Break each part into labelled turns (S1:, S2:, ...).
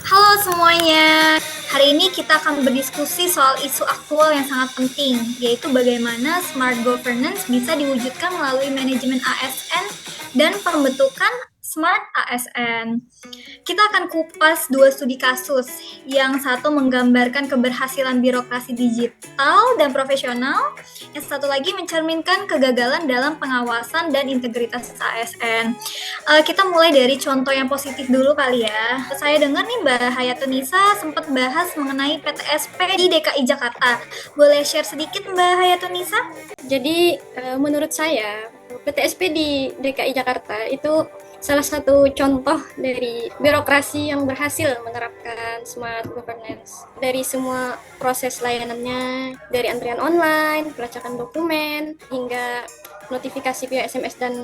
S1: Halo semuanya, hari ini kita akan berdiskusi soal isu aktual yang sangat penting, yaitu bagaimana smart governance bisa diwujudkan melalui manajemen ASN dan pembentukan smart ASN. Kita akan kupas dua studi kasus, yang satu menggambarkan keberhasilan birokrasi digital dan profesional, yang satu lagi mencerminkan kegagalan dalam pengawasan dan integritas ASN. Kita mulai dari contoh yang positif dulu kali ya. Saya dengar nih Mbak Hayatunisa sempat bahas mengenai PTSP di DKI Jakarta. Boleh share sedikit Mbak Hayatunisa?
S2: Jadi menurut saya PTSP di DKI Jakarta itu salah satu contoh dari birokrasi yang berhasil menerapkan smart governance. Dari semua proses layanannya, dari antrian online, pelacakan dokumen, hingga notifikasi via SMS dan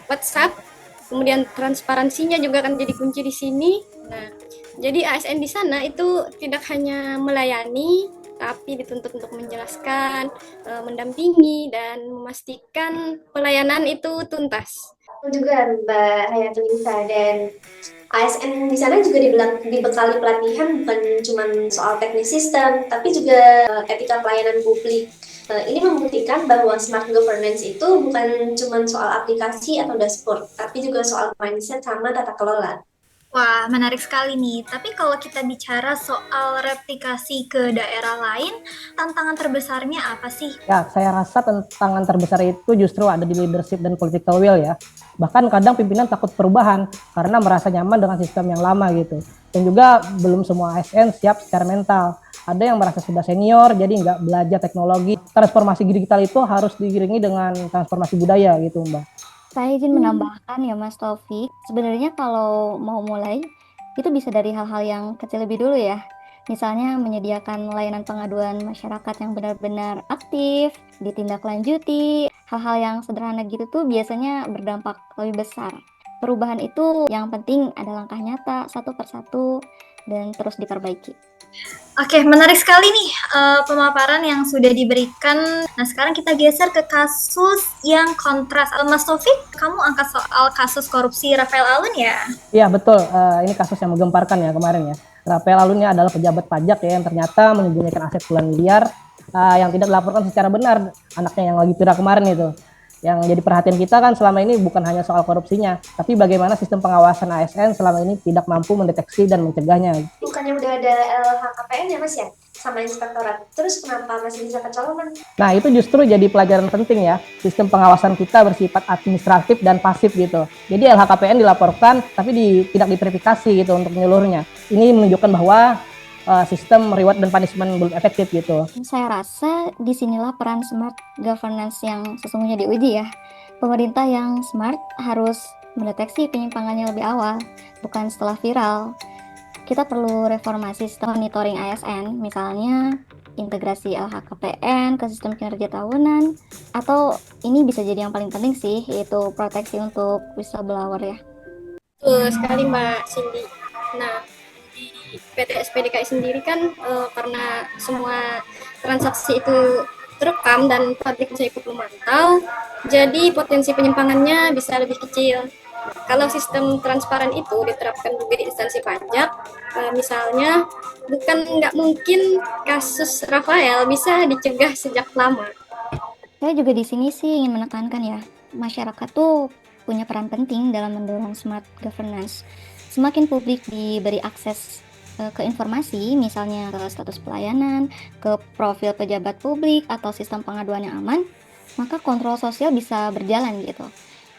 S2: WhatsApp. Kemudian transparansinya juga akan jadi kunci di sini. Nah, jadi ASN di sana itu tidak hanya melayani, tapi dituntut untuk menjelaskan, mendampingi, dan memastikan pelayanan itu tuntas.
S3: Juga Mbak Hayatunisa, dan ASN di sana juga dibekali pelatihan bukan cuma soal teknis sistem, tapi juga etika pelayanan publik. Ini membuktikan bahwa smart governance itu bukan cuma soal aplikasi atau dashboard, tapi juga soal mindset sama tata kelola.
S1: Wah, menarik sekali nih. Tapi kalau kita bicara soal replikasi ke daerah lain, tantangan terbesarnya apa sih?
S4: Ya, saya rasa tantangan terbesar itu justru ada di leadership dan political will ya. Bahkan kadang pimpinan takut perubahan karena merasa nyaman dengan sistem yang lama gitu. Dan juga belum semua ASN siap secara mental. Ada yang merasa sudah senior, jadi nggak belajar teknologi. Transformasi digital itu harus diiringi dengan transformasi budaya gitu, Mbak.
S5: Saya izin menambahkan ya Mas Taufik, sebenarnya kalau mau mulai, itu bisa dari hal-hal yang kecil lebih dulu ya. Misalnya menyediakan layanan pengaduan masyarakat yang benar-benar aktif, ditindaklanjuti, hal-hal yang sederhana gitu tuh biasanya berdampak lebih besar. Perubahan itu yang penting ada langkah nyata, satu persatu, dan terus diperbaiki.
S1: Oke, menarik sekali nih pemaparan yang sudah diberikan. Nah, sekarang kita geser ke kasus yang kontras. Mas Taufik, kamu angkat soal kasus korupsi Rafael Alun ya?
S4: Iya, betul. Ini kasus yang menggemparkan ya kemarin ya. Rafael Alun ini adalah pejabat pajak ya yang ternyata menyembunyikan aset puluhan miliar yang tidak dilaporkan secara benar. Anaknya yang lagi viral kemarin itu. Yang jadi perhatian kita kan selama ini bukan hanya soal korupsinya, tapi bagaimana sistem pengawasan ASN selama ini tidak mampu mendeteksi dan mencegahnya.
S3: Bukannya udah ada LHKPN ya Mas ya, sama inspektorat. Terus kenapa masih bisa kecolongan?
S4: Nah, itu justru jadi pelajaran penting ya. Sistem pengawasan kita bersifat administratif dan pasif gitu. Jadi LHKPN dilaporkan tapi tidak diverifikasi gitu untuk menyeluruhnya. Ini menunjukkan bahwa sistem reward dan punishment belum efektif gitu.
S5: Saya rasa disinilah peran smart governance yang sesungguhnya diuji ya. Pemerintah yang smart harus mendeteksi penyimpangannya lebih awal, bukan setelah viral. Kita perlu reformasi sistem monitoring ASN, misalnya integrasi LHKPN ke sistem kinerja tahunan, atau ini bisa jadi yang paling penting sih, yaitu proteksi untuk whistleblower ya.
S2: Betul sekali Mbak Cindy. Nah, di PT SPDKI sendiri kan karena semua transaksi itu terekam dan publik bisa ikut memantau, jadi potensi penyimpangannya bisa lebih kecil. Kalau sistem transparan itu diterapkan juga di instansi pajak, misalnya nggak mungkin kasus Rafael bisa dicegah sejak lama.
S5: Saya juga di sini sih ingin menekankan ya, masyarakat tuh punya peran penting dalam mendorong smart governance. Semakin publik diberi akses ke informasi, misalnya ke status pelayanan, ke profil pejabat publik, atau sistem pengaduan yang aman, maka kontrol sosial bisa berjalan gitu.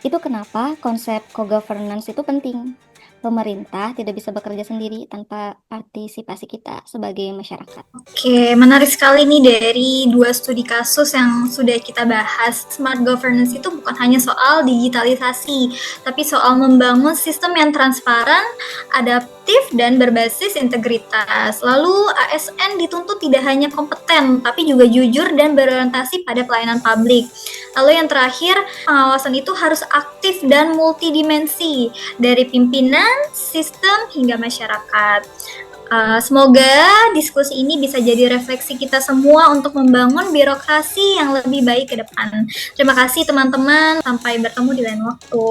S5: Itu kenapa konsep co-governance itu penting. Pemerintah tidak bisa bekerja sendiri tanpa partisipasi kita sebagai masyarakat.
S1: Oke, menarik sekali nih dari dua studi kasus yang sudah kita bahas. Smart governance itu bukan hanya soal digitalisasi, tapi soal membangun sistem yang transparan, adaptif, dan berbasis integritas. Lalu ASN dituntut tidak hanya kompeten, tapi juga jujur dan berorientasi pada pelayanan publik. Lalu yang terakhir, pengawasan itu harus aktif dan multidimensi, dari pimpinan, sistem, hingga masyarakat. Semoga diskusi ini bisa jadi refleksi kita semua untuk membangun birokrasi yang lebih baik ke depan. Terima kasih teman-teman, sampai bertemu di lain waktu.